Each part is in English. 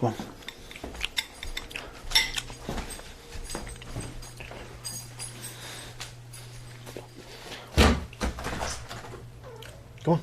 Come on. Come on.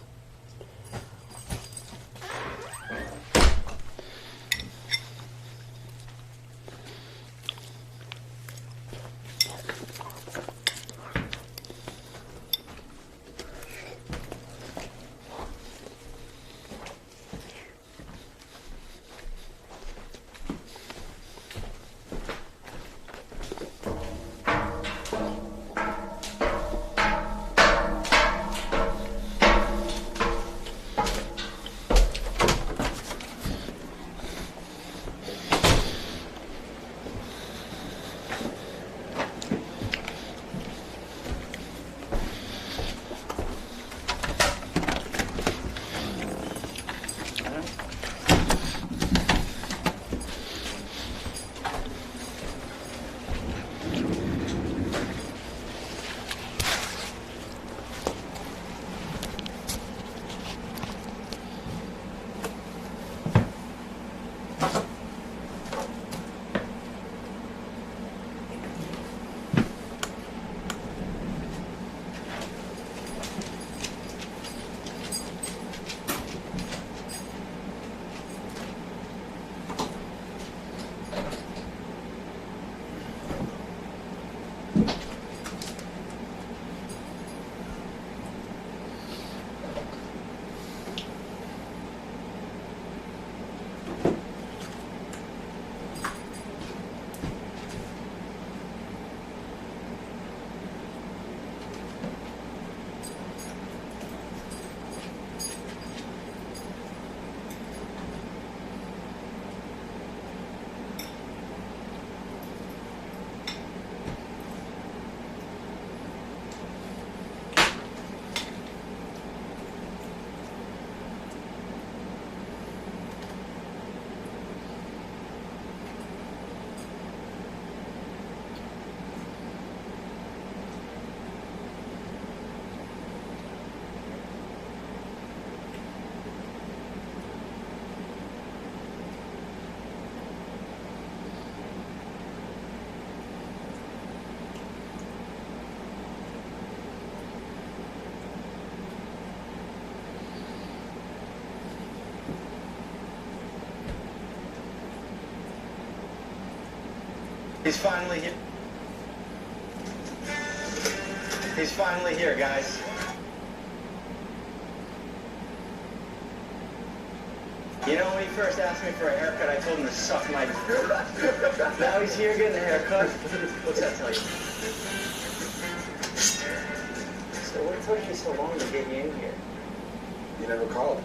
He's finally here. He's finally here, guys. You know, when he first asked me for a haircut, I told him to suck my... Now he's here getting a haircut. What's that tell you? So what took you so long to get you in here? You never called.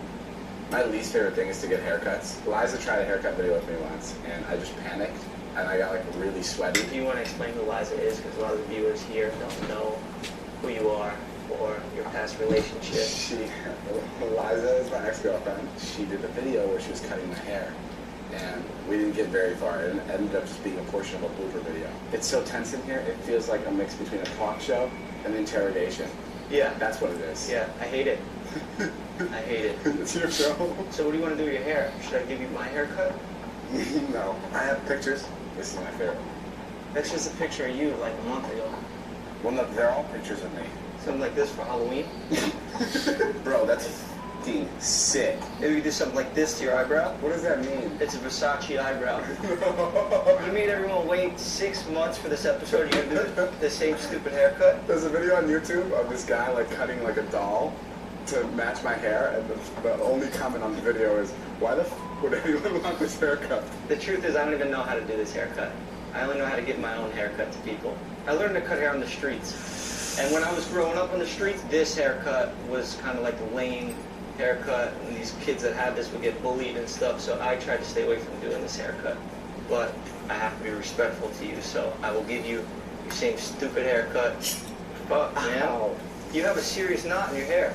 My least favorite thing is to get haircuts. Liza tried a haircut video with me once, and I just panicked, and I got like really sweaty. Do you want to explain who Liza is? Because a lot of the viewers here don't know who you are or your past relationship. Liza is my ex-girlfriend. She did a video where she was cutting my hair, and we didn't get very far. It ended up just being a portion of a blooper video. It's so tense in here, it feels like a mix between a talk show and interrogation. Yeah. That's what it is. Yeah, I hate it. I hate it. It's your show. So what do you want to do with your hair? Should I give you my haircut? No. I have pictures. This is my favorite. That's just a picture of you like a month ago. Well, no, they're all pictures of me. Something like this for Halloween? Bro, that's f***ing sick. Maybe you do something like this to your eyebrow? What does that mean? It's a Versace eyebrow. You made everyone wait 6 months for this episode. You're gonna do the same stupid haircut? There's a video on YouTube of this guy like cutting like a doll to match my hair, and the only comment on the video is, why the f would anyone want this haircut? The truth is, I don't even know how to do this haircut. I only know how to give my own haircut to people. I learned to cut hair on the streets. And when I was growing up on the streets, this haircut was kind of like the lame haircut, and these kids that had this would get bullied and stuff, so I tried to stay away from doing this haircut. But I have to be respectful to you, so I will give you your same stupid haircut. Fuck, man. Ow. You have a serious knot in your hair.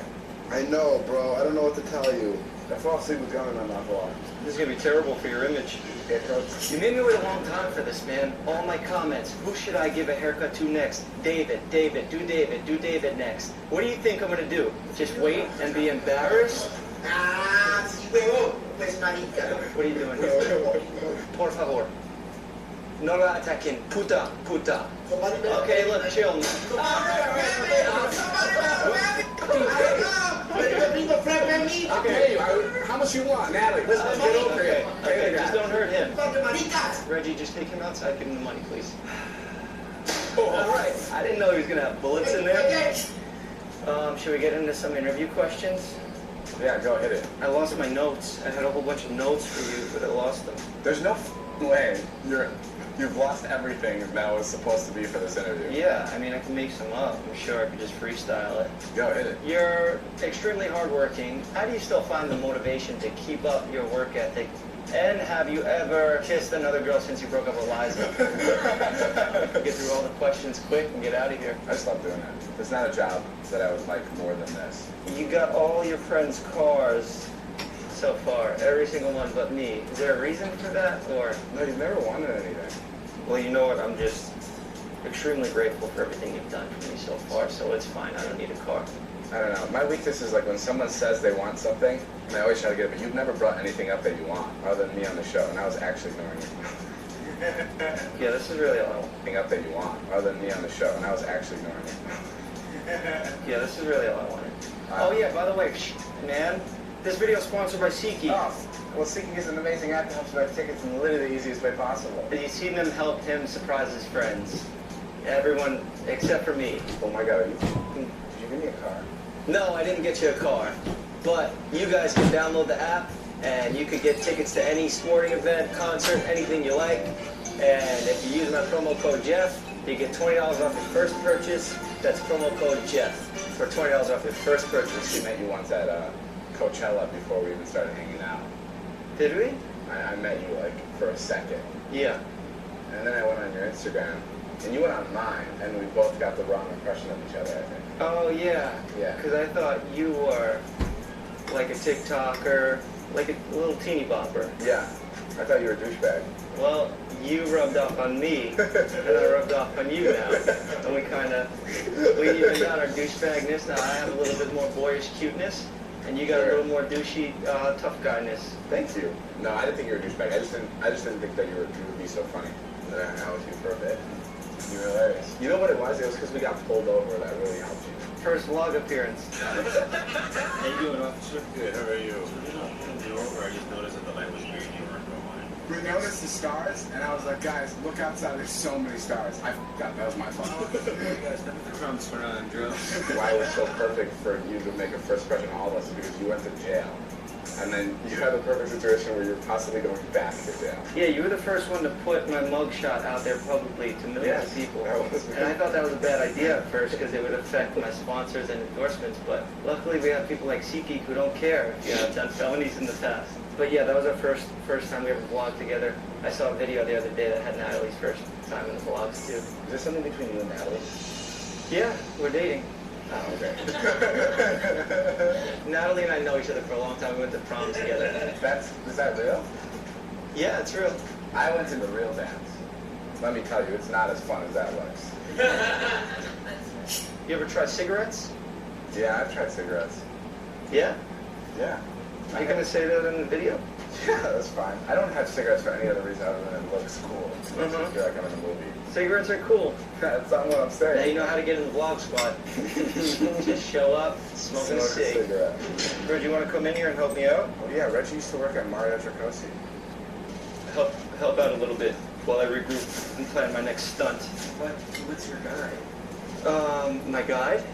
I know, bro. I don't know what to tell you. I fall asleep with gum in my mouth a lot. This is going to be terrible for your image. You made me wait a long time for this, man. All my comments, who should I give a haircut to next? David, David, do David next. What do you think I'm going to do? Just wait and be embarrassed? Ah, sí, huevo. Pues marica. What are you doing here? Por favor. No la ataquen. Puta, puta. Okay, look, chill. Okay, how much you want, Natalie? Let's get over it. Okay, just don't hurt him. Reggie, just take him outside. Give him the money, please. All right. I didn't know he was gonna have bullets in there. Should we get into some interview questions? Yeah, go hit it. I lost my notes. I had a whole bunch of notes for you, but I lost them. There's no way you've lost everything that was supposed to be for this interview. Yeah, I mean, I can make some up. I'm sure I could just freestyle it. Go hit it. You're extremely hardworking. How do you still find the motivation to keep up your work ethic? And have you ever kissed another girl since you broke up with Liza? Get through all the questions quick and get out of here. I stopped doing it. It's not a job that I would like more than this. You got all your friends' cars so far, every single one but me. Is there a reason for that, or? No, you've never wanted anything. Well, you know what, I'm just extremely grateful for everything you've done for me so far, so it's fine, I don't need a car. I don't know. My weakness is like when someone says they want something, and I always try to get it, but you've never brought anything up that you want, other than me on the show, and I was actually ignoring it. Yeah, this is really all I want. Anything up that you want, other than me on the show, and I was actually ignoring it. Yeah, this is really all I wanted. Oh yeah, by the way, man, this video is sponsored by SeatGeek. Oh, well, SeatGeek is an amazing app that helps you buy tickets in literally the easiest way possible. You've seen them help him surprise his friends. Everyone except for me. Oh my God, did you give me a car? No, I didn't get you a car. But you guys can download the app, and you could get tickets to any sporting event, concert, anything you like. And if you use my promo code Jeff, you get $20 off your first purchase. That's promo code Jeff for $20 off your first purchase. We met you once at Coachella before we even started hanging out. Did we? I met you like for a second. Yeah. And then I went on your Instagram, and you went on mine, and we both got the wrong impression of each other, I think. Oh, yeah. Yeah. Because I thought you were like a TikToker, like a little teeny bopper. Yeah. I thought you were a douchebag. Well, you rubbed off on me, and I rubbed off on you now. And we even got our douchebagness. Now I have a little bit more boyish cuteness, and you got a little more douchey, tough guyness. Thank you. No, I didn't think you were a douchebag. I just didn't think that you would be so funny. And then I hung out with you for a bit. You were hilarious. You know what it was? It was because we got pulled over. That really helped you. First vlog appearance. How you doing, officer? Good, how are you? You know, I pulled you over. I just noticed that the light was green. You weren't going. we noticed the stars, and I was like, guys, look outside. There's so many stars. I forgot that was my fault. The crumbs for Andrew. Why it was so perfect for you to make a first impression on all of us is because you went to jail. And then you had the perfect situation where you're possibly going back to jail. Yeah, you were the first one to put my mugshot out there publicly to millions of people. And I thought that was a bad idea at first because it would affect my sponsors and endorsements. But luckily we have people like SeatGeek who don't care if you have done felonies in the past. But yeah, that was our first time we ever vlogged together. I saw a video the other day that had Natalie's first time in the vlogs too. Is there something between you and Natalie? Yeah, we're dating. Oh, okay. Natalie and I know each other for a long time. We went to prom together. Is that real? Yeah, it's real. I went to the real dance. Let me tell you, it's not as fun as that looks. You ever try cigarettes? Yeah, I've tried cigarettes. Yeah? Yeah. Are you going to say that in the video? Yeah, that's fine. I don't have cigarettes for any other reason other than it looks cool. It makes me feel like I'm in a movie. Cigarettes are cool. That's not what I'm saying. Now you know how to get in the vlog spot. Just show up, smoking a cig. cigarette. Bro, do you want to come in here and help me out? Oh yeah, Reggie used to work at Mario Tricosi. Help out a little bit while I regroup and plan my next stunt. What's your guy? My guide?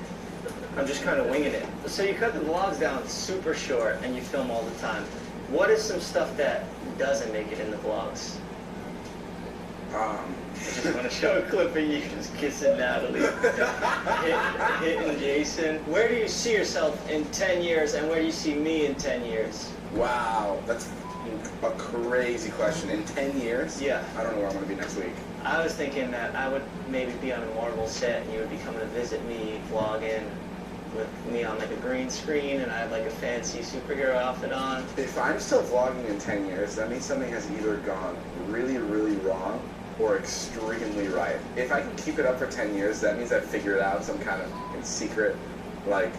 I'm just kind of winging it. So you cut the vlogs down super short and you film all the time. What is some stuff that doesn't make it in the vlogs? I just want to show a clip of you just kissing Natalie, hitting Jason. Where do you see yourself in 10 years and where do you see me in 10 years? Wow, that's a crazy question. In 10 years? Yeah. I don't know where I'm going to be next week. I was thinking that I would maybe be on a Marvel set and you would be coming to visit me, vlogging with me on like a green screen and I have like a fancy superhero outfit on. If I'm still vlogging in 10 years, that means something has either gone really, really wrong or extremely right. If I can keep it up for 10 years, that means I've figured out some kind of secret, like,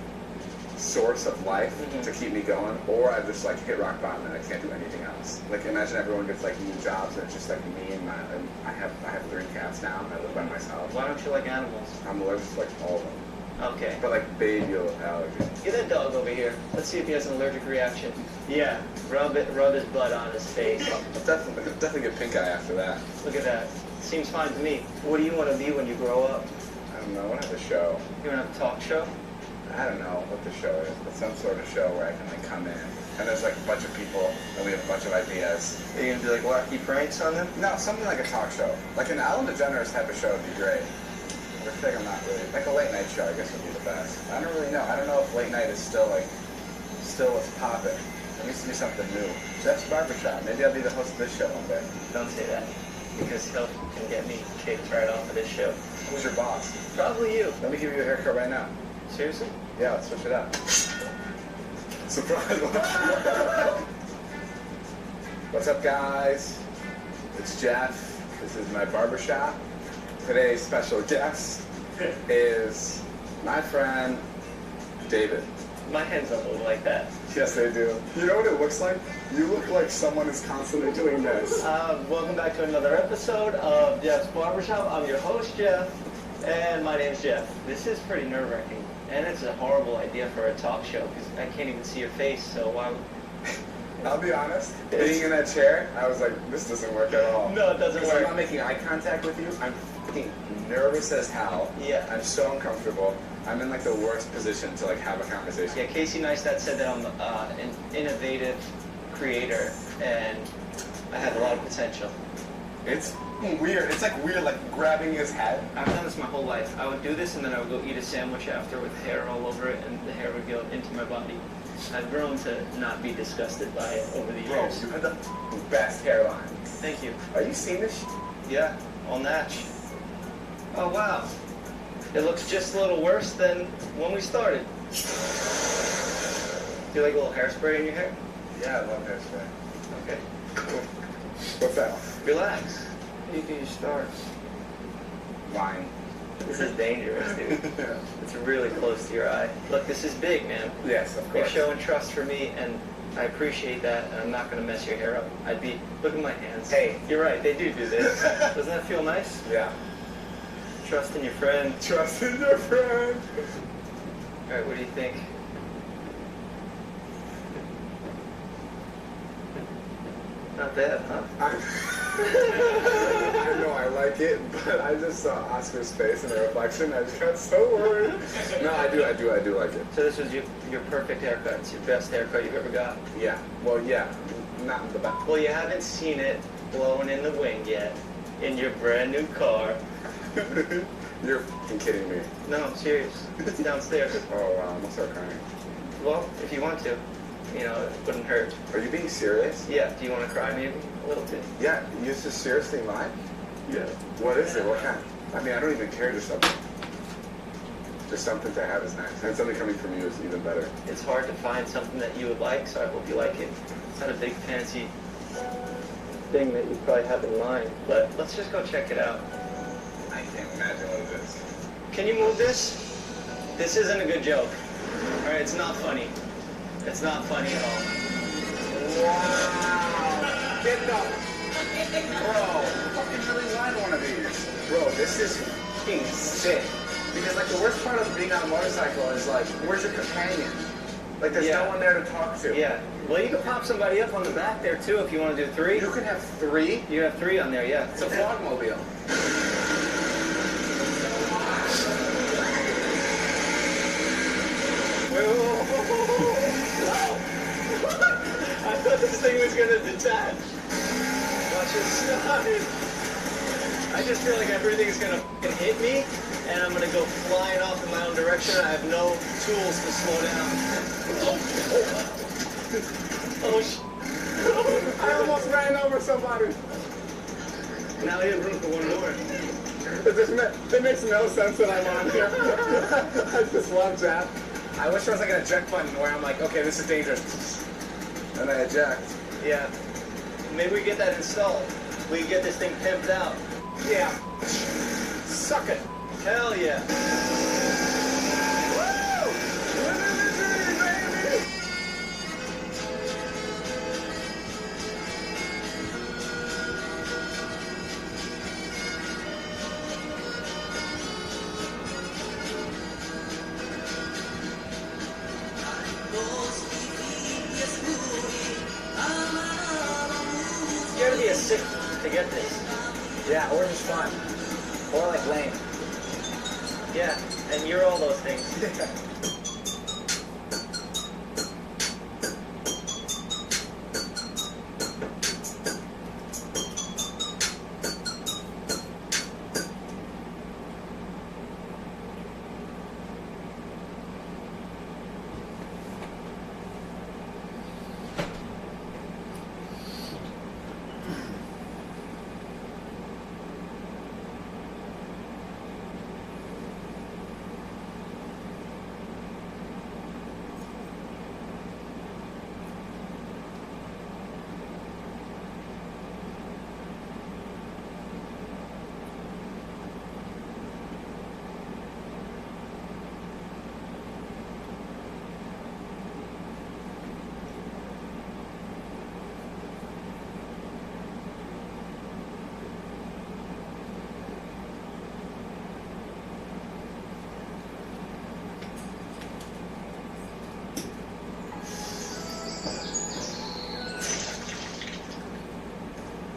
source of life to keep me going, or I've just like hit rock bottom and I can't do anything else. Like imagine everyone gets like new jobs and it's just like me and I have 3 cats now and I live by myself. Why don't you like animals? I'm allergic to like all of them. Okay. But like baby allergy. Get that dog over here. Let's see if he has an allergic reaction. Yeah, rub his butt on his face. I'll definitely get pink eye after that. Look at that. Seems fine to me. What do you want to be when you grow up? I don't know, I want to have a show. You want to have a talk show? I don't know what the show is, but some sort of show where I can like come in and there's like a bunch of people and we have a bunch of ideas. Are you going to do like wacky pranks on them? No, something like a talk show. Like an Ellen DeGeneres type of show would be great. I think I'm not really, like a late night show I guess would be the best. I don't really know. I don't know if late night is still what's popping. There needs to be something new. Jeff's Barbershop. Maybe I'll be the host of this show one day. Don't say that. Because he can get me kicked right off of this show. Who's your boss? Probably you. Let me give you a haircut right now. Seriously? Yeah, let's switch it up. Surprise! What's up, guys? It's Jeff. This is my barbershop. Today's special guest is my friend David. My hands don't look like that. Yes, they do. You know what it looks like? You look like someone is constantly doing this. Welcome back to another episode of Jeff's Barbershop. I'm your host, Jeff, and my name's Jeff. This is pretty nerve-wracking, and it's a horrible idea for a talk show because I can't even see your face, so why would... I'll be honest, being in that chair, I was like, this doesn't work at all. No, it doesn't Because I'm work. not making eye contact with you. I'm fucking nervous as hell. Yeah. I'm so uncomfortable. I'm in like the worst position to like have a conversation. Yeah, Casey Neistat said that I'm an innovative creator, and I have a lot of potential. It's weird. It's like weird, like grabbing his head. I've done this my whole life. I would do this, and then I would go eat a sandwich after with hair all over it, and the hair would go into my body. I've grown to not be disgusted by it over the Bro, years. you had the best hairline. Thank you. Are you seeing this? Yeah, all natch. Oh, wow. It looks just a little worse than when we started. Do you like a little hairspray in your hair? Yeah, I love hairspray. Okay. Cool. What's that? Relax. You can start. Wine. This is dangerous, dude. Yeah. It's really close to your eye. Look, this is big, man. Yes, of You're course. showing trust for me, and I appreciate that, and I'm not going to mess your hair up. Look at my hands. Hey. You're right, they do this. Doesn't that feel nice? Yeah. Trust in your friend. Trust in your friend. All right, what do you think? Not bad, huh? I know I like it, but I just saw Oscar's face in the reflection. I just got so worried. No, I do like it. So this was your perfect haircut. It's your best haircut you've ever got. Yeah. Well, yeah. Not the best. Well, you haven't seen it blowing in the wind yet in your brand new car. You're fucking kidding me. No, I'm serious. It's downstairs. Oh wow, I'm gonna start crying. Well, if you want to, you know, it wouldn't hurt. Are you being serious? Yeah. Do you want to cry maybe a little bit? Yeah. You just seriously lied? Yeah. What is it? What kind? I mean, I don't even care. Just something. Just something to have is nice, and something coming from you is even better. It's hard to find something that you would like, so I hope you like it. It's not a big fancy thing that you probably have in mind, but let's just go check it out. I can't imagine what it is. Can you move this? This isn't a good joke. All right, it's not funny. It's not funny at all. Wow! Get the... Bro, I fucking really wanted one of these. Bro, this is fucking sick. Because, like, the worst part of being on a motorcycle is, like, where's your companion? Like, there's no one there to talk to. Yeah. Well, you can pop somebody up on the back there, too, if you want to do 3. You can have 3? You have 3 on there, yeah. It's a vlogmobile. I thought this thing was going to detach. Watch it slide. I just feel like everything's going to hit me, and I'm going to go flying off in my own direction. I have no tools to slow down. I almost ran over somebody. Now you have room for one more. It makes no sense that I'm on here. I just love that. I wish there was like an eject button where I'm like, okay, this is dangerous. And I eject. Yeah. Maybe we get that installed. We can get this thing pimped out. Yeah. Suck it. Hell yeah. Woo! Living the dream, baby! You gotta be a sick to get this. Yeah, or just fun. Or like lame. Yeah, and you're all those things.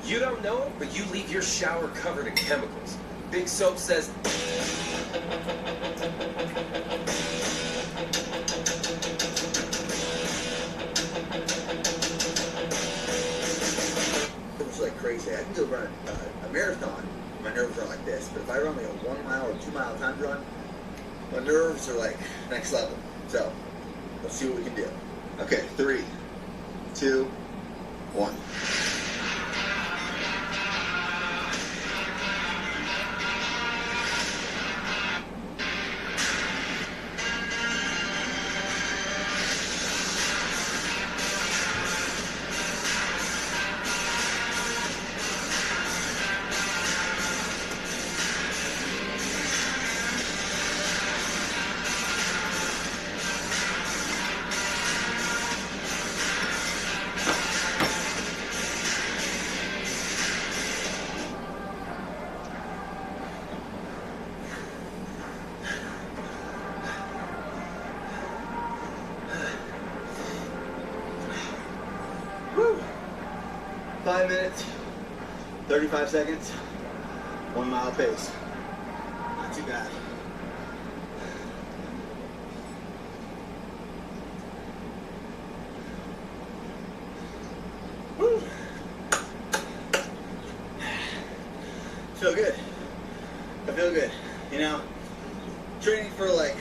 You don't know it, but you leave your shower covered in chemicals. Big Soap says... It was like crazy. I can go run a marathon. My nerves are like this. But if I run like a 1 mile or 2 mile time run, my nerves are like next level. So, let's see what we can do. Okay, 3, 2, 1. 5 minutes, 35 seconds, 1 mile pace. Not too bad. Woo. Feel good. I feel good. You know, training for like.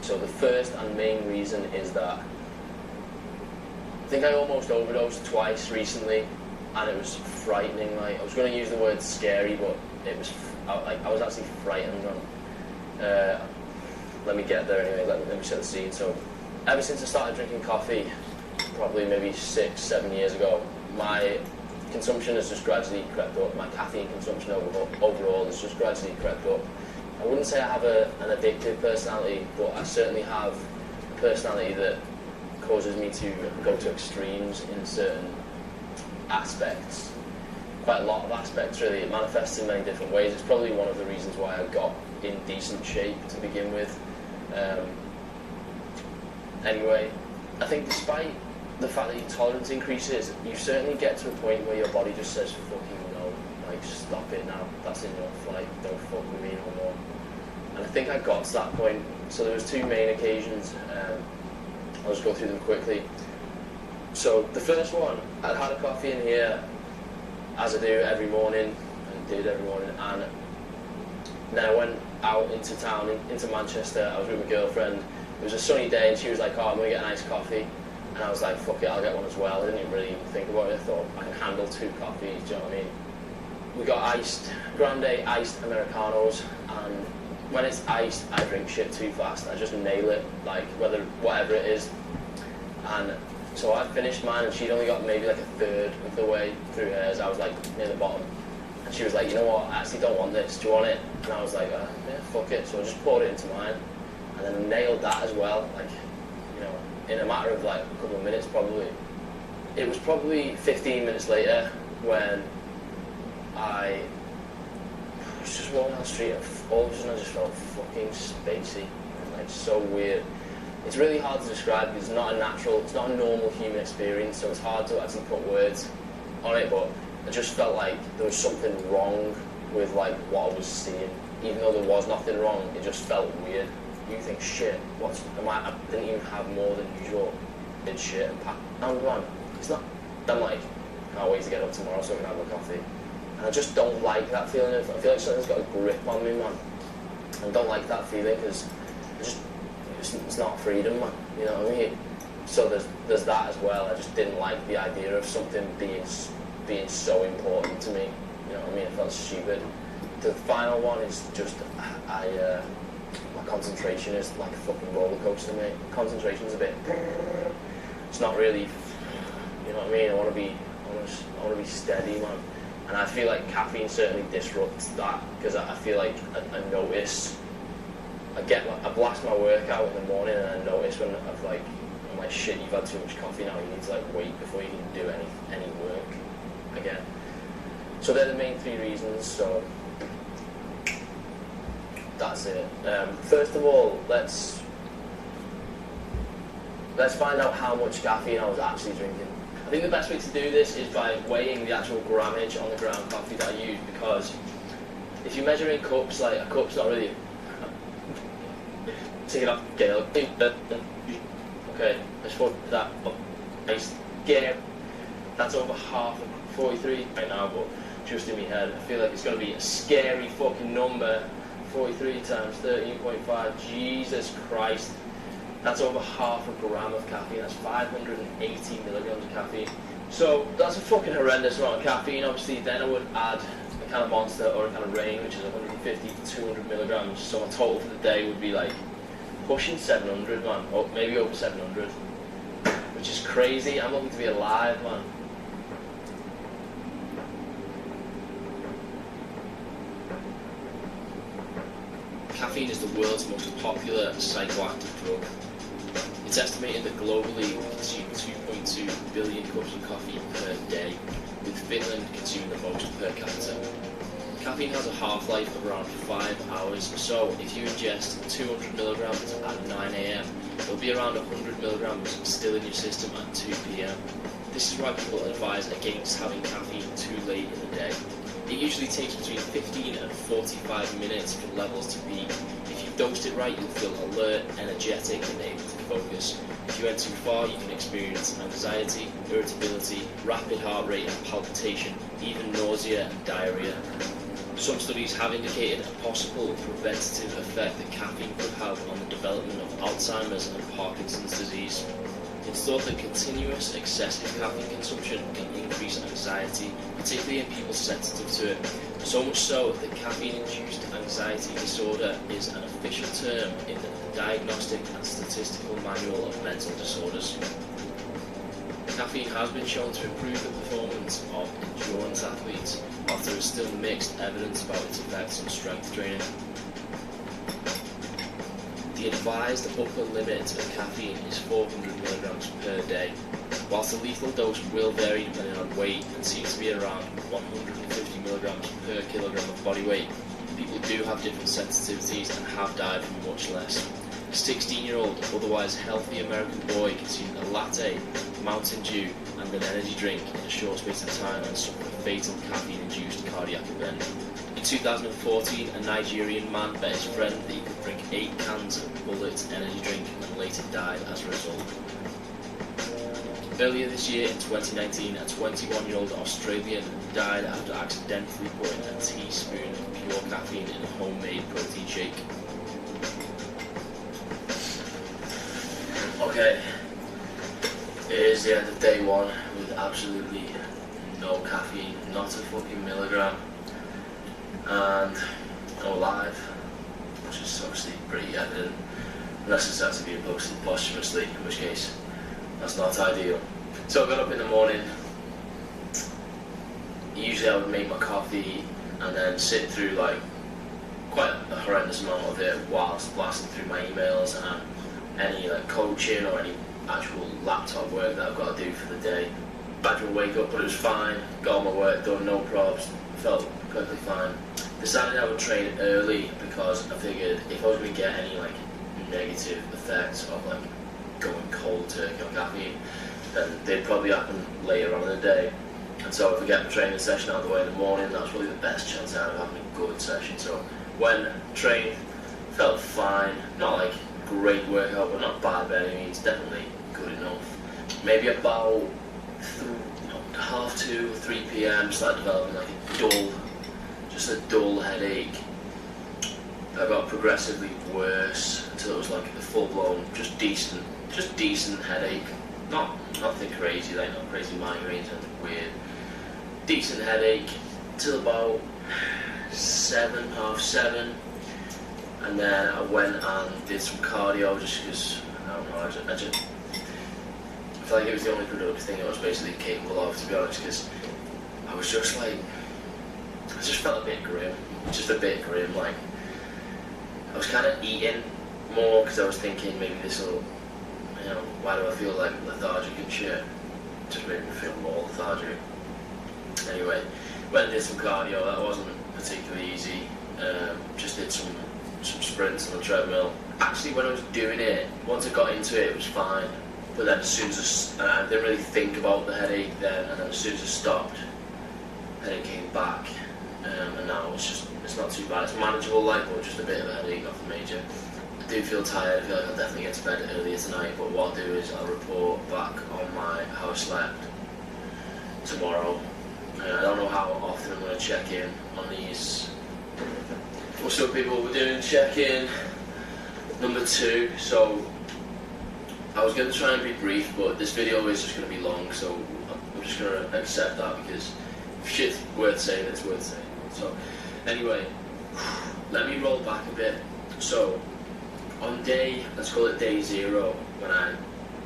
So the first and main reason is that I think I almost overdosed twice recently, and it was frightening. Like, I was going to use the word scary, but it was I was actually frightened. Let me get there anyway. Let me set the scene. So, ever since I started drinking coffee, probably maybe 6-7 years ago, my consumption has just gradually crept up. My caffeine consumption overall has just gradually crept up. I wouldn't say I have an addictive personality, but I certainly have a personality that causes me to go to extremes in certain aspects. Quite a lot of aspects, really. It manifests in many different ways. It's probably one of the reasons why I got in decent shape to begin with. Anyway, I think despite the fact that your tolerance increases, you certainly get to a point where your body just says, fucking no, like, stop it now, that's enough, like, don't fuck with me no more. And I think I got to that point. So there was two main occasions. I'll just go through them quickly. So the first one, I'd had a coffee in here, as I do every morning, and then I went out into town, into Manchester. I was with my girlfriend. It was a sunny day, and she was like, oh, I'm going to get a nice coffee. And I was like, fuck it, I'll get one as well. I didn't really even think about it. I thought, I can handle 2 coffees, do you know what I mean? We got grande iced Americanos, and when it's iced, I drink shit too fast. I just nail it, like, whatever it is. And so I finished mine, and she'd only got maybe like a third of the way through hers. I was like near the bottom. And she was like, you know what, I actually don't want this, do you want it? And I was like, yeah, fuck it. So I just poured it into mine, and then nailed that as well, like, you know, in a matter of like a couple of minutes probably. It was probably 15 minutes later when I was just walking down the street, and all of a sudden I just felt fucking spacey, and like so weird. It's really hard to describe because it's not a normal human experience, so it's hard to actually put words on it, but I just felt like there was something wrong with like what I was seeing. Even though there was nothing wrong, it just felt weird. You think, shit, I didn't even have more than usual. Did shit and packed down one. It's not, I'm like, can't wait to get up tomorrow so I can have a coffee. And I just don't like that feeling. I feel like something's got a grip on me, man. I don't like that feeling because it's not freedom, man. You know what I mean? So there's that as well. I just didn't like the idea of something being so important to me. You know what I mean? It felt stupid. The final one is just my concentration is like a fucking roller coaster, mate. Concentration's a bit. It's not really. You know what I mean? I want to be steady, man. And I feel like caffeine certainly disrupts that because I feel like I notice. I blast my workout in the morning, and I notice when I'm like, shit, you've had too much coffee now. You need to like wait before you can do any work again. So they're the main 3 reasons. So that's it. First of all, let's find out how much caffeine I was actually drinking. I think the best way to do this is by weighing the actual grammage on the ground coffee that I use, because if you measure in cups, like a cup's not really. Take it off scale. Okay, let's put that up. Nice. Get that's over half of 43 right now, but just in my head, I feel like it's going to be a scary fucking number. 43 times 13.5. Jesus Christ. That's over half a gram of caffeine. That's 580 milligrams of caffeine. So that's a fucking horrendous amount of caffeine. Obviously, then I would add a kind of Monster or a kind of Rain, which is 150 to 200 milligrams. So my total for the day would be like pushing 700, man. Or maybe over 700, which is crazy. I'm looking to be alive, man. Caffeine is the world's most popular psychoactive drug. It's estimated that globally we consume 2.2 billion cups of coffee per day, with Finland consuming the most per capita. Caffeine has a half-life of around 5 hours, so if you ingest 200 milligrams at 9 AM, there'll be around 100 milligrams still in your system at 2 PM. This is why people advise against having caffeine too late in the day. It usually takes between 15 and 45 minutes for levels to peak. If you've dosed it right, you'll feel alert, energetic, and able to focus. If you went too far, you can experience anxiety, irritability, rapid heart rate and palpitation, even nausea and diarrhea. Some studies have indicated a possible preventative effect that caffeine could have on the development of Alzheimer's and Parkinson's disease. It's thought that continuous excessive caffeine consumption can increase anxiety, particularly in people sensitive to it. So much so that caffeine-induced anxiety disorder is an official term in the Diagnostic and Statistical Manual of Mental Disorders. Caffeine has been shown to improve the performance of endurance athletes, whilst there is still mixed evidence about its effects on strength training. The advised upper limit of caffeine is 400 milligrams per day, whilst the lethal dose will vary depending on weight and seems to be around 150 milligrams per kilogram of body weight. People do have different sensitivities and have died from much less. A 16-year-old, otherwise healthy American boy consumed a latte, Mountain Dew and an energy drink in a short space of time and suffered a fatal caffeine-induced cardiac event. In 2014, a Nigerian man bet his friend that he could drink 8 cans of Bullet energy drink and later died as a result. Earlier this year, in 2019, a 21-year-old Australian died after accidentally putting a teaspoon of pure caffeine in a homemade protein shake. Okay, it is the end of day one with absolutely no caffeine, not a fucking milligram, and no live, which is obviously pretty evident, unless it's actually being posted posthumously, in which case that's not ideal. So I got up in the morning. Usually I would make my coffee and then sit through like quite a horrendous amount of it whilst blasting through my emails and any like coaching or any actual laptop work that I've got to do for the day. Gradual wake up, but it was fine. Got all my work done, no probs. Felt perfectly fine. Decided I would train early because I figured if I was going to get any like negative effects of like going cold turkey on caffeine, then they'd probably happen later on in the day. And so if I get the training session out of the way in the morning, that's probably the best chance I have of having a good session. So when trained, felt fine. Not like great workout, but not bad by any means. Definitely good enough. Maybe about 2:30, 3 PM, started developing like a dull headache. I got progressively worse until it was like a full-blown, just decent headache. Nothing crazy, like not crazy migraines, nothing weird. Decent headache till about 7, half 7. And then I went and did some cardio just because, I don't know, I feel like it was the only productive thing I was basically capable of, to be honest, because I was just like, I just felt a bit grim, like, I was kind of eating more because I was thinking maybe this will, you know, why do I feel like lethargic and shit? Just made me feel more lethargic. Anyway, went and did some cardio, that wasn't particularly easy, just did some sprints on the treadmill. Actually, when I was doing it, once I got into it, it was fine. But then as soon as I didn't really think about the headache then, and then as soon as I stopped, the headache came back, and now it's not too bad. It's manageable, like, but just a bit of a headache, nothing major. I do feel tired. I feel like I'll definitely get to bed earlier tonight, but what I'll do is I'll report back on how I slept tomorrow. I don't know how often I'm going to check in on these. What's up, people? We're doing check-in number 2. So I was going to try and be brief, but this video is just going to be long, so I'm just going to accept that because if shit's worth saying, it's worth saying. So anyway, let me roll back a bit. So on let's call it day 0, when I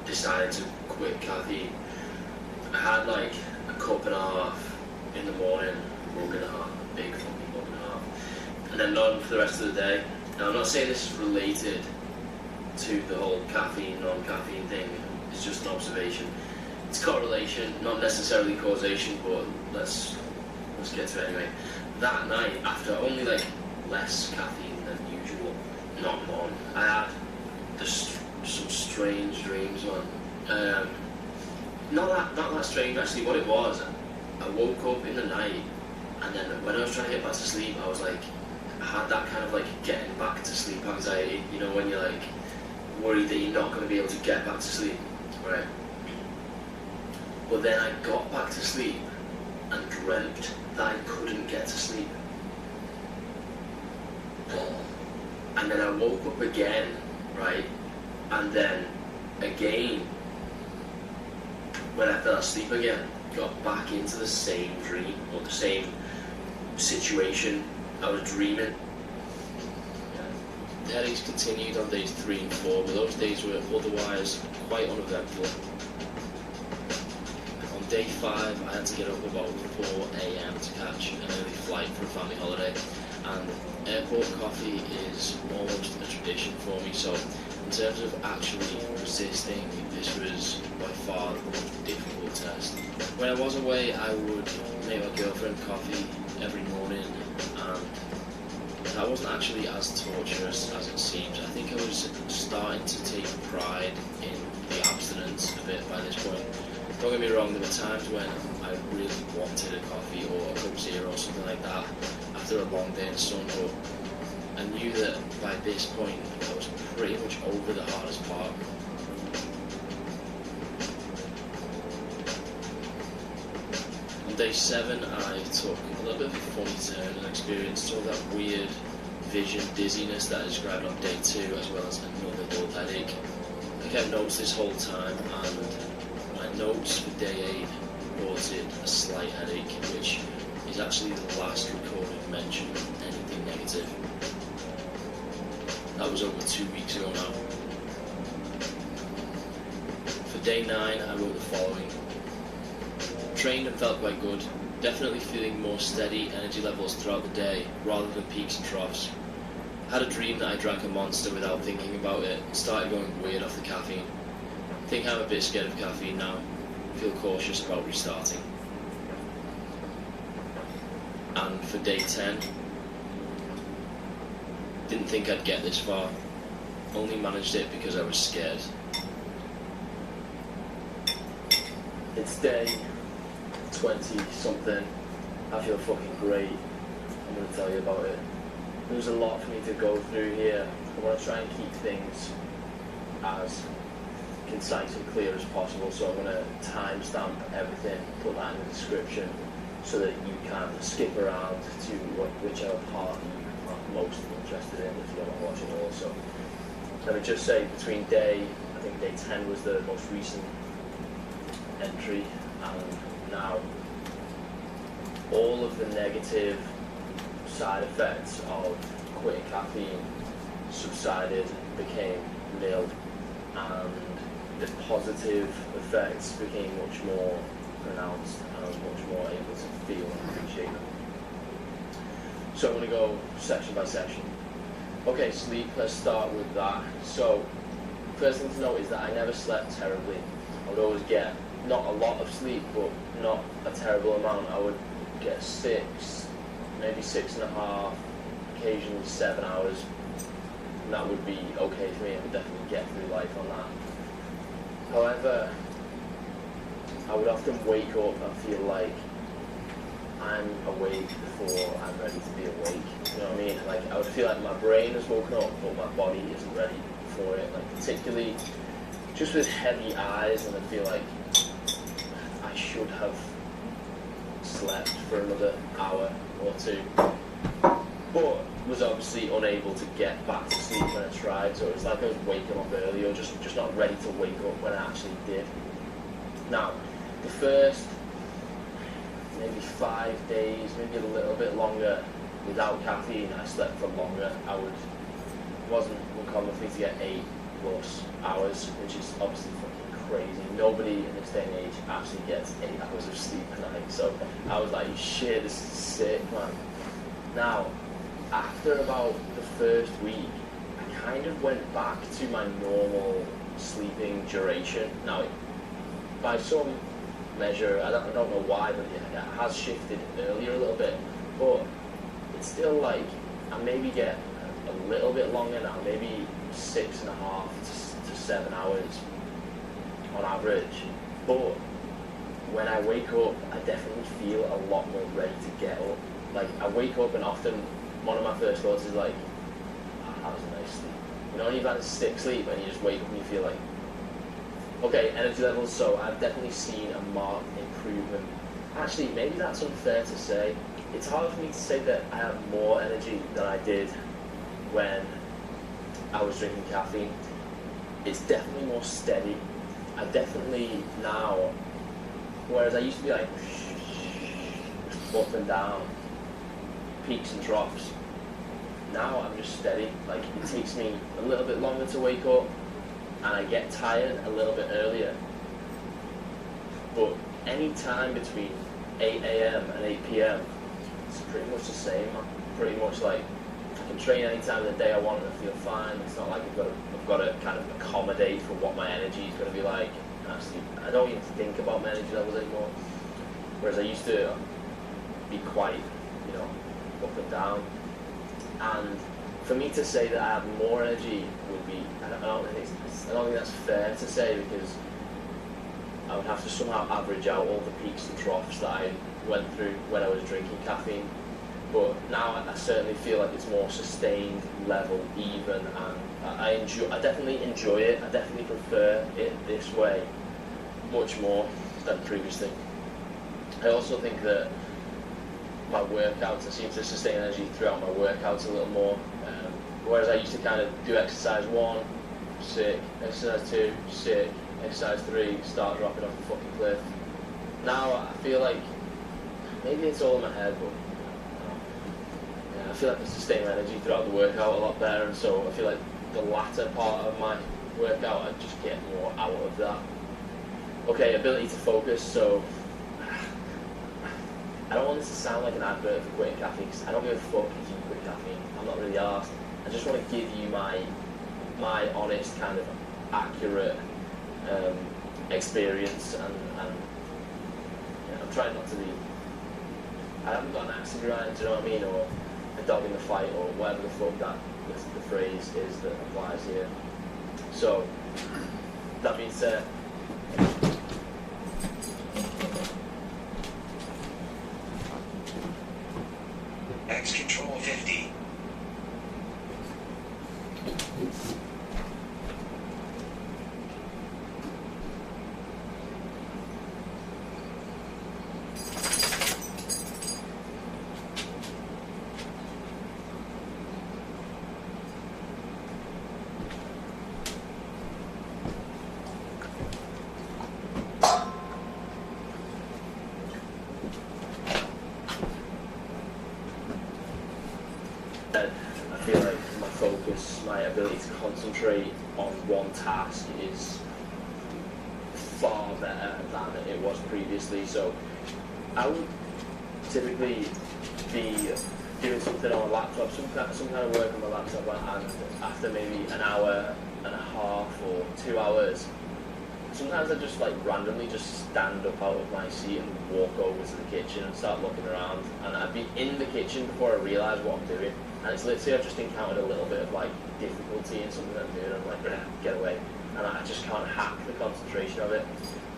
decided to quit caffeine, I had like a cup and a half in the morning, a mug and a half, a big fucking mug and a half, and then none for the rest of the day. Now I'm not saying this is related to the whole caffeine, non-caffeine thing, it's just an observation. It's correlation, not necessarily causation, but let's let's get to it anyway. That night, after only like less caffeine than usual, not long, I had just some strange dreams, man. Not that strange actually. What it was, I woke up in the night, and then when I was trying to get back to sleep, I was like, I had that kind of like getting back to sleep anxiety. You know, when you're like worried that you're not going to be able to get back to sleep, right? But then I got back to sleep and dreamt that I couldn't get to sleep. And then I woke up again, right? And then again, when I fell asleep again, got back into the same dream, or the same situation I was dreaming. The headaches continued on days 3 and 4, but those days were otherwise quite uneventful. On day 5, I had to get up about 4 AM to catch an early flight for a family holiday, and airport coffee is almost a tradition for me, so in terms of actually resisting, this was by far the most difficult test. When I was away, I would make my girlfriend coffee every morning, and that wasn't actually as torturous as it seems. I think I was starting to take pride in the abstinence a bit by this point. Don't get me wrong, there were times when I really wanted a coffee or a Coke Zero or something like that after a long day in the sun, but I knew that by this point I was pretty much over the hardest part. On day 7, I took a little bit of a funny turn and experienced all that weird vision dizziness that I described on day 2, as well as another dull headache. I kept notes this whole time, and my notes for day 8 reported a slight headache, which is actually the last recorded mention of anything negative. That was over 2 weeks ago now. For day 9, I wrote the following. Trained and felt quite good. Definitely feeling more steady energy levels throughout the day, rather than peaks and troughs. Had a dream that I drank a Monster without thinking about it. Started going weird off the caffeine. Think I'm a bit scared of caffeine now. Feel cautious about restarting. And for day 10, didn't think I'd get this far. Only managed it because I was scared. It's day 20 something. I feel fucking great. I'm going to tell you about it. There's a lot for me to go through here. I want to try and keep things as concise and clear as possible, so I'm going to timestamp everything, put that in the description, so that you can skip around to whichever part you are most interested in if you're not watching also. Let me just say, between I think day 10 was the most recent entry, and now all of the negative side effects of quitting caffeine subsided, became nil, and the positive effects became much more pronounced, and I was much more able to feel and appreciate them. So I'm going to go section by section. Okay, sleep, let's start with that. So, first thing to note is that I never slept terribly. I would always get not a lot of sleep, but not a terrible amount. I would get 6, maybe 6.5, occasionally 7 hours. And that would be okay for me. I would definitely get through life on that. However, I would often wake up and feel like I'm awake before I'm ready to be awake. You know what I mean? Like, I would feel like my brain has woken up, but my body isn't ready for it. Like, particularly just with heavy eyes, and I feel like I should have slept for another hour or 2, but was obviously unable to get back to sleep when I tried. So it was like I was waking up early, or just not ready to wake up when I actually did. Now, the first maybe 5 days, maybe a little bit longer without caffeine, I slept for longer. It wasn't uncommon for me to get 8+ hours, which is obviously fucking crazy. Nobody in this day and age actually gets 8 hours of sleep a night. So I was like, shit, this is sick, man. Now, after about the first week, I kind of went back to my normal sleeping duration. Now, by some measure. I don't know why, but it has shifted earlier a little bit. But it's still like I maybe get a little bit longer now, maybe 6.5 to 7 hours on average. But when I wake up, I definitely feel a lot more ready to get up. Like I wake up and often one of my first thoughts is like, oh, that was a nice sleep. You know, you've had a stick sleep and you just wake up and you feel like, okay, energy levels. So I've definitely seen a marked improvement. Actually, maybe that's unfair to say. It's hard for me to say that I have more energy than I did when I was drinking caffeine. It's definitely more steady. I definitely now, whereas I used to be like up and down, peaks and troughs, now I'm just steady. Like it takes me a little bit longer to wake up and I get tired a little bit earlier. But any time between 8 a.m. and 8 p.m, it's pretty much the same. I'm pretty much like, I can train any time of the day I want and I feel fine. It's not like I've got to kind of accommodate for what my energy is going to be like. Actually, I don't even think about my energy levels anymore. Whereas I used to be quite, up and down. And for me to say that I have more energy would be, I don't think that's fair to say, because I would have to somehow average out all the peaks and troughs that I went through when I was drinking caffeine. But now I certainly feel like it's more sustained, level, even, and I definitely enjoy it. I definitely prefer it this way much more than previously. I also think that my workouts, I seem to sustain energy throughout my workouts a little more. Whereas I used to kind of do exercise 1, sick, exercise 2, sick, exercise 3, start dropping off the fucking cliff. Now I feel like, maybe it's all in my head, but I feel like I sustain my energy throughout the workout a lot better, and so I feel like the latter part of my workout, I just get more out of that. Okay, ability to focus, so I don't want this to sound like an advert for quitting caffeine, because I don't give a fuck if you quit caffeine. I'm not really asked. I just want to give you my honest, kind of accurate experience, and I'm trying not to be, I haven't got an axe to grind, do you know what I mean, or a dog in the fight, or whatever the fuck the phrase is that applies here. So, that being said, X control 50. I feel like my focus, my ability to concentrate on one task is far better than it was previously. So I would typically be doing something on a laptop, some kind of work on my laptop, and after maybe an hour and a half or 2 hours, sometimes I just like randomly just stand up out of my seat and walk over to the kitchen and start looking around, and I'd be in the kitchen before I realise what I'm doing, and it's literally I've just encountered a little bit of like difficulty in something I'm doing. I'm like, get away, and I just can't hack the concentration of it.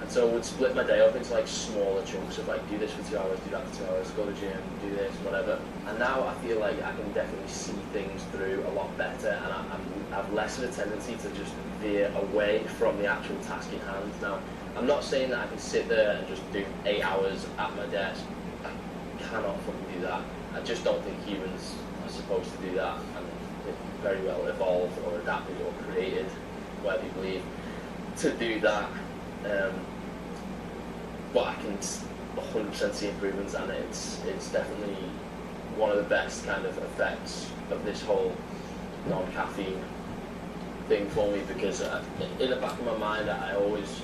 And so I would split my day up into like smaller chunks of like, do this for 2 hours, do that for 2 hours, go to the gym, do this, whatever. And now I feel like I can definitely see things through a lot better, and I have less of a tendency to just veer away from the actual task in hand. Now, I'm not saying that I can sit there and just do 8 hours at my desk. I cannot fucking do that. I just don't think humans are supposed to do that, and they're very well evolved or adapted or created, whatever you believe, to do that. But I can 100% see improvements, and it's definitely one of the best kind of effects of this whole non-caffeine thing for me, because in the back of my mind I always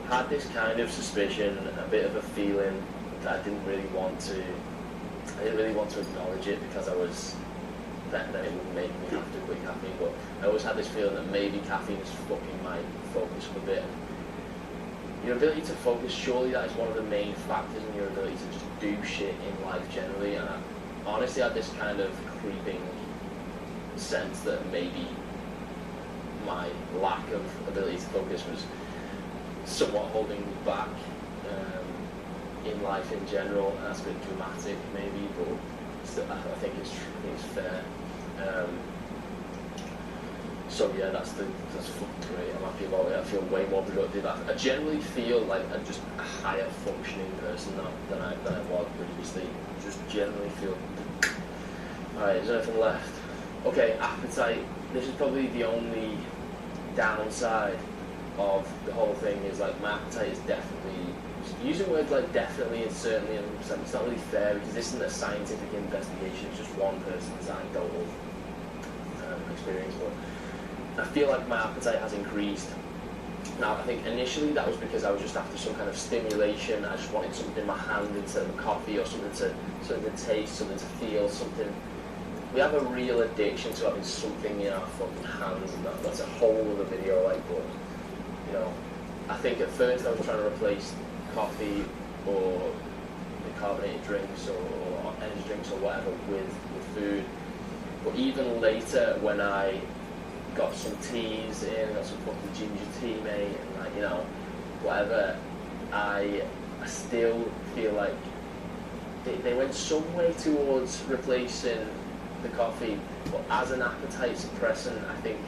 had this kind of suspicion, a bit of a feeling that I didn't really want to acknowledge it, because I was that it would make me have to quit caffeine. But I always had this feeling that maybe caffeine is fucking my focus up a bit. your ability to focus, surely that is one of the main factors in your ability to just do shit in life generally. And I honestly had this kind of creeping sense that maybe my lack of ability to focus was somewhat holding me back in life in general. And that's a bit dramatic maybe, but still, I think it's fair. So yeah, that's fucking great. I'm happy about it. I feel way more productive. I generally feel like I'm just a higher functioning person now than I was previously. Just generally feel. Alright, is there anything left? Okay, appetite. This is probably the only downside of the whole thing, is like my appetite is definitely, using words like definitely and certainly and it's not really fair, because this isn't a scientific investigation, it's just one person's anecdotal experience, but I feel like my appetite has increased. Now I think initially that was because I was just after some kind of stimulation. I just wanted something in my hand instead of a coffee, or something to taste, something to feel, something. We have a real addiction to having something in our fucking hands, and that's a whole other video, like, but, you know, I think at first I was trying to replace coffee or carbonated drinks or energy drinks or whatever with food. But even later, when I got some teas in, got some fucking ginger tea, mate, and like, you know, whatever, I still feel like they went some way towards replacing the coffee, but as an appetite suppressant, I think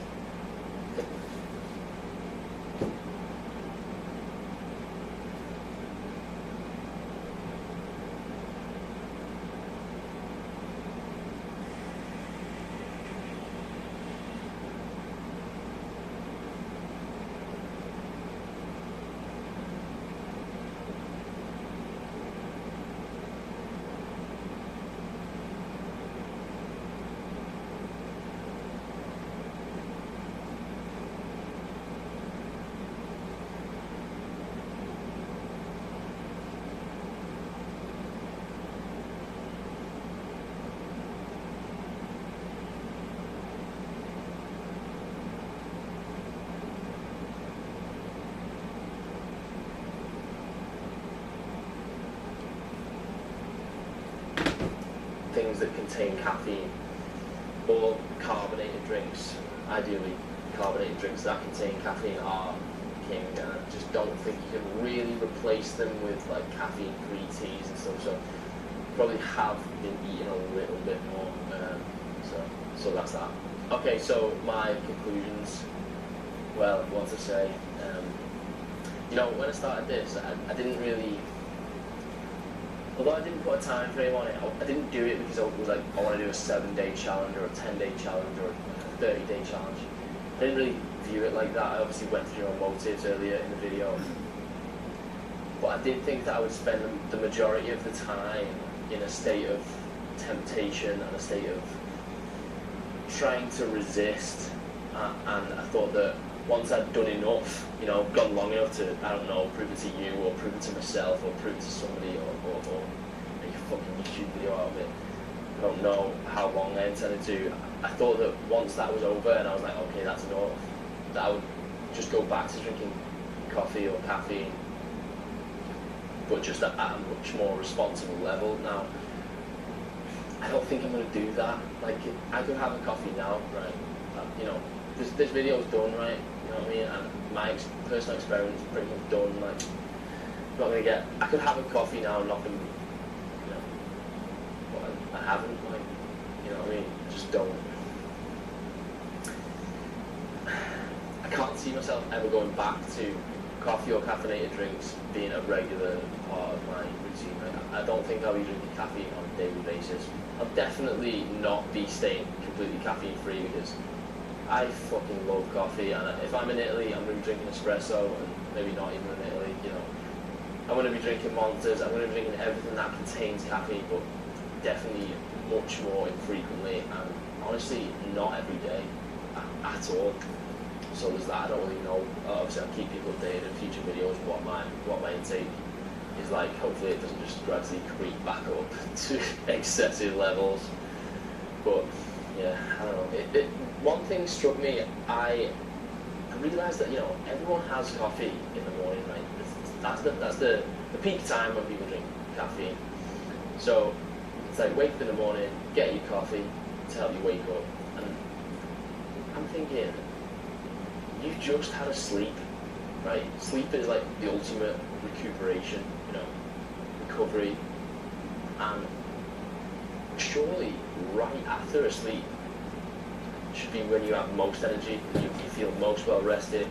things that contain caffeine or carbonated drinks, ideally carbonated drinks that contain caffeine, are king, and I just don't think you can really replace them with like caffeine-free teas and stuff, so probably have been eating a little bit more, so that's that. Okay, so my conclusions, well, what to say, you know, when I started this, I didn't really, although I didn't put a time frame on it, I didn't do it because I was like, I want to do a 7-day challenge or a 10-day challenge or a 30-day challenge. I didn't really view it like that. I obviously went through my motives earlier in the video. But I did think that I would spend the majority of the time in a state of temptation and a state of trying to resist. And I thought that once I'd done enough, you know, gone long enough to, I don't know, prove it to you or prove it to myself or prove it to somebody or make a fucking YouTube video out of it. I don't know how long I intended to. I thought that once that was over and I was like, okay, that's enough, that I would just go back to drinking coffee or caffeine, but just at a much more responsible level. Now, I don't think I'm going to do that. Like, I could have a coffee now, right? You know, this video is done, right? You know what I mean? And my personal experiment is pretty much done. Like, I'm not going to get, I could have a coffee now and nothing, you know, but I haven't, like, you know what I mean? I just don't. I can't see myself ever going back to coffee or caffeinated drinks being a regular part of my routine. Like, I don't think I'll be drinking caffeine on a daily basis. I'll definitely not be staying completely caffeine free because I fucking love coffee, and if I'm in Italy, I'm going to be drinking espresso, and maybe not even in Italy, you know. I'm going to be drinking Monsters, I'm going to be drinking everything that contains caffeine, but definitely much more infrequently, and honestly, not every day at all. So there's that. I don't really know. Obviously, I'll keep people updated in future videos what my intake is like. Hopefully, it doesn't just gradually creep back up to excessive levels. But yeah, I don't know. One thing struck me. I I realised that, you know, everyone has coffee in the morning, right? That's the peak time when people drink caffeine. So it's like wake up in the morning, get your coffee to help you wake up. And I'm thinking, you've just had a sleep, right? Sleep is like the ultimate recuperation, you know, recovery. And surely right after a sleep should be when you have most energy, you feel most well rested.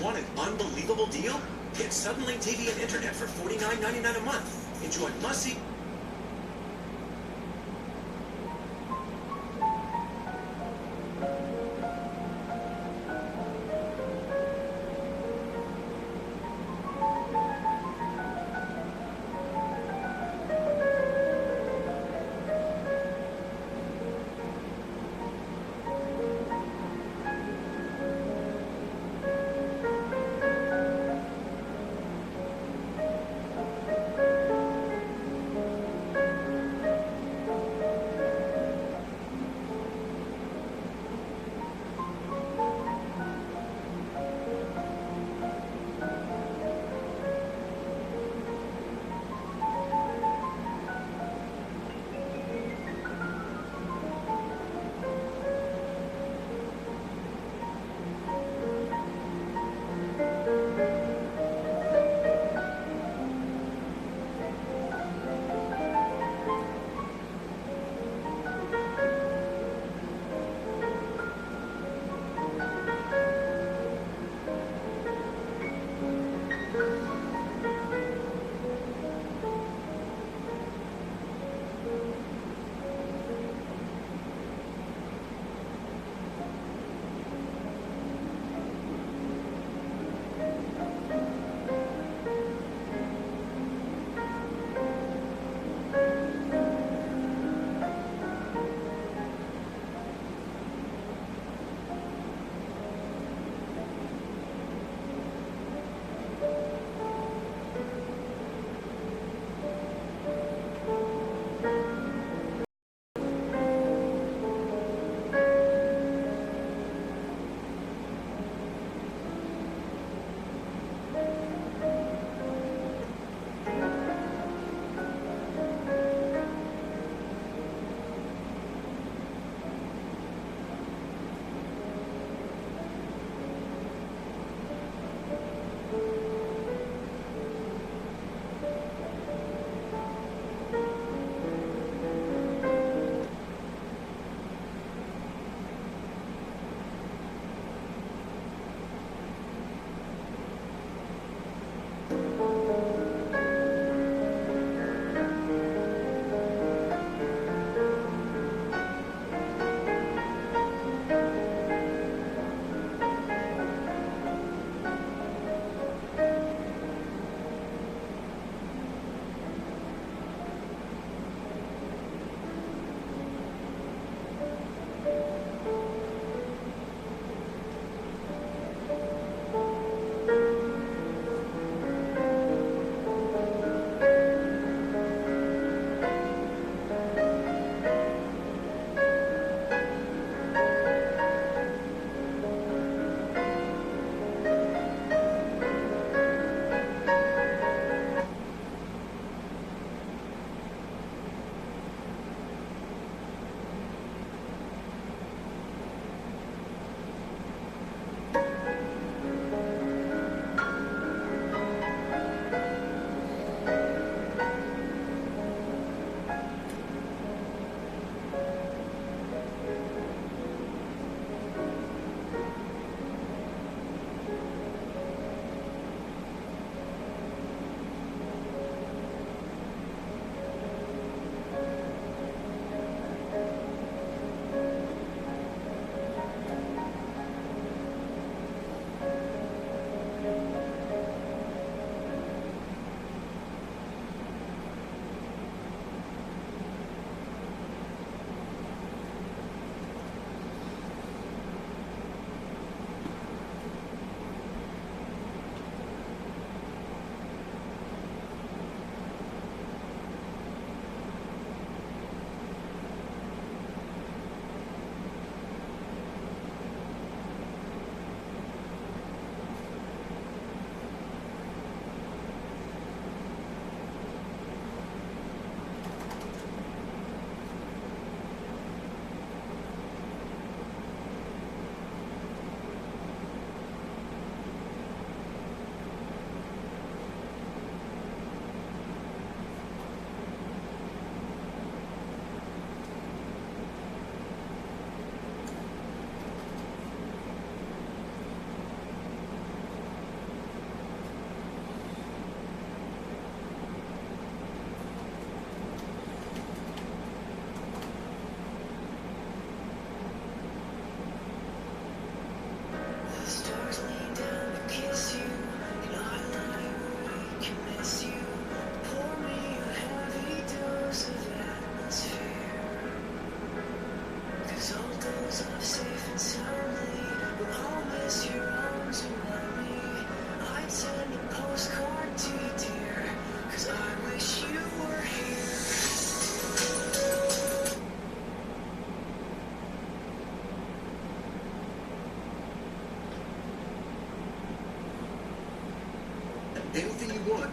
Want an unbelievable deal? Get Suddenlink TV and internet for $49.99 a month. Enjoy must-see.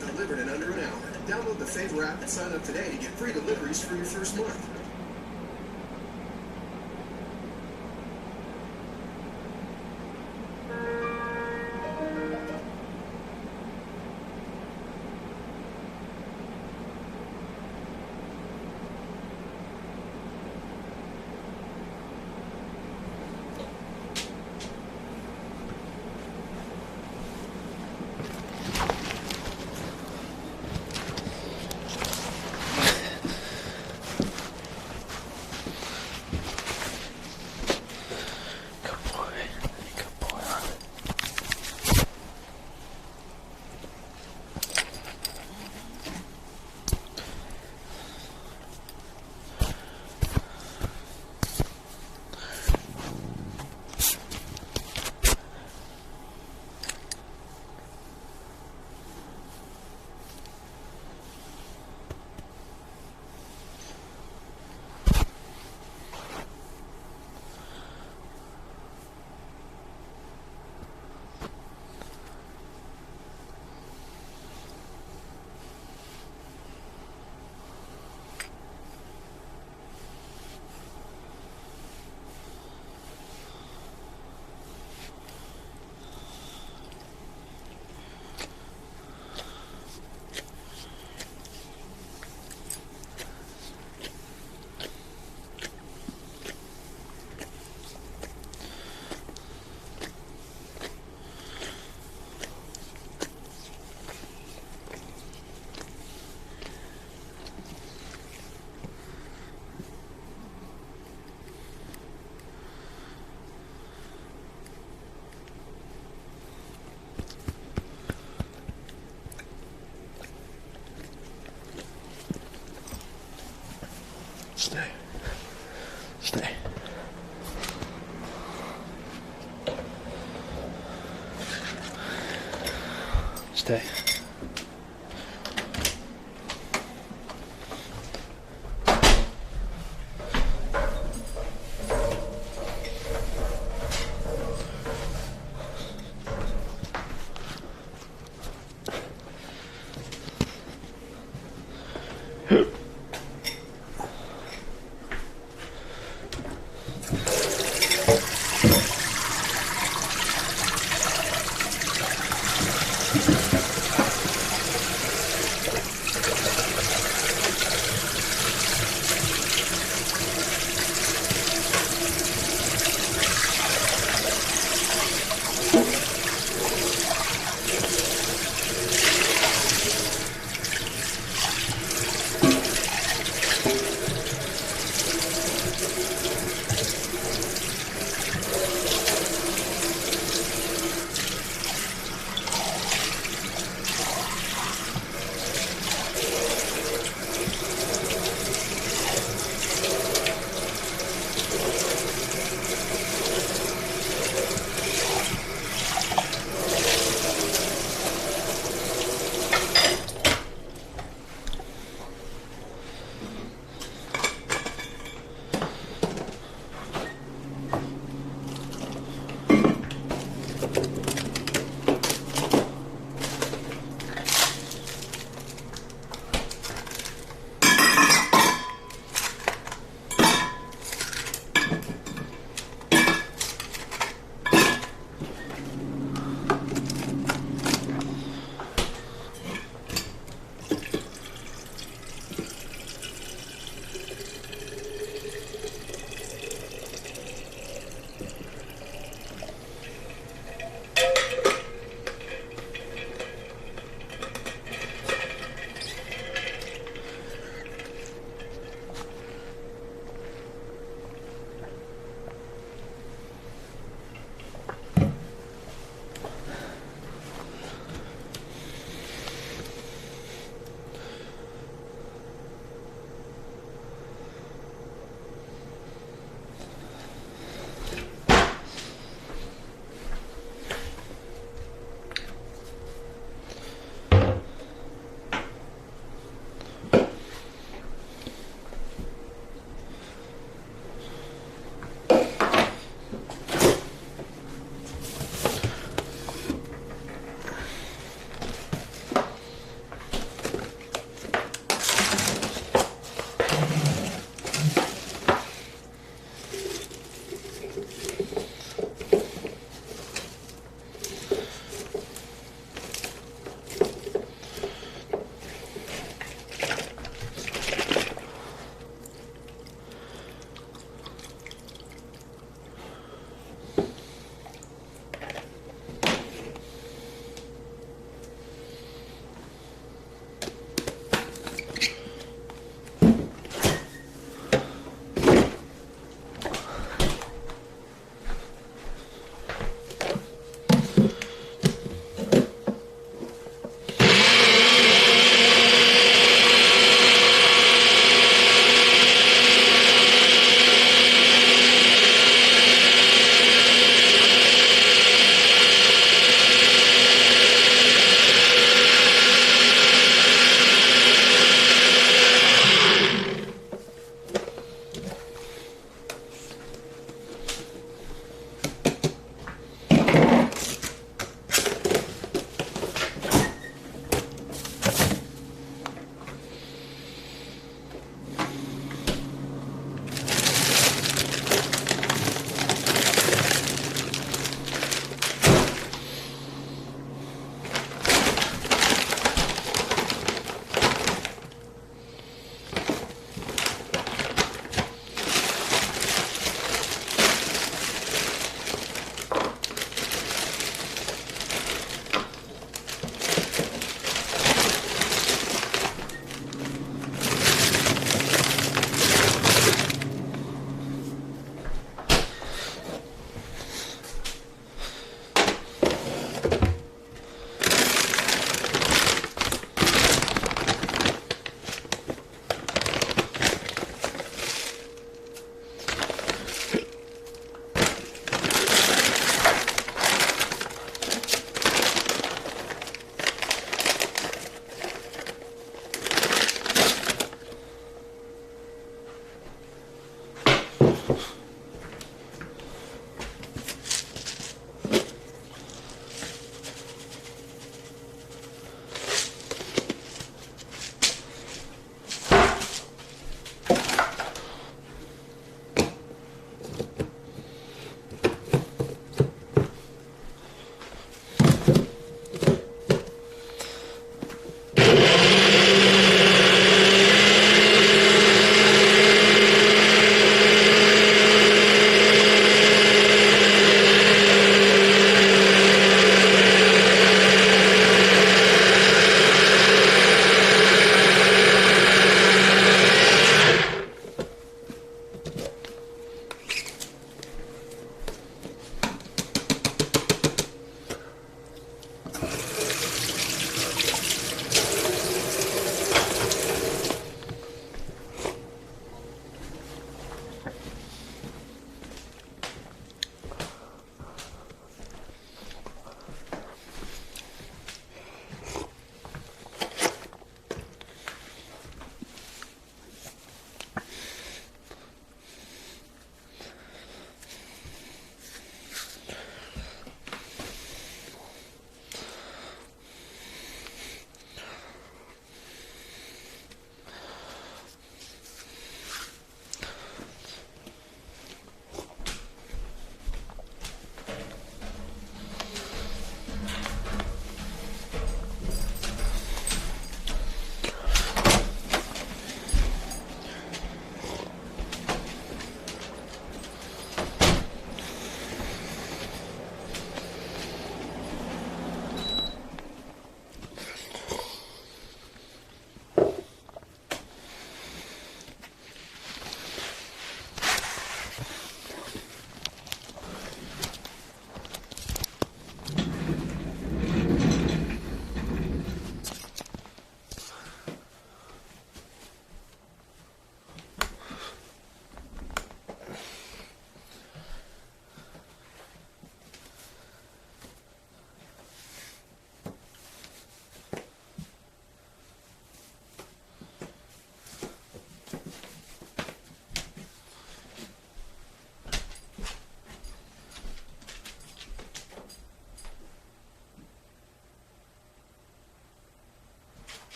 cut delivered in under an hour. Download the Favor app and sign up today to get free deliveries for your first month. Stay. Stay. Stay.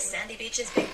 sandy beaches, big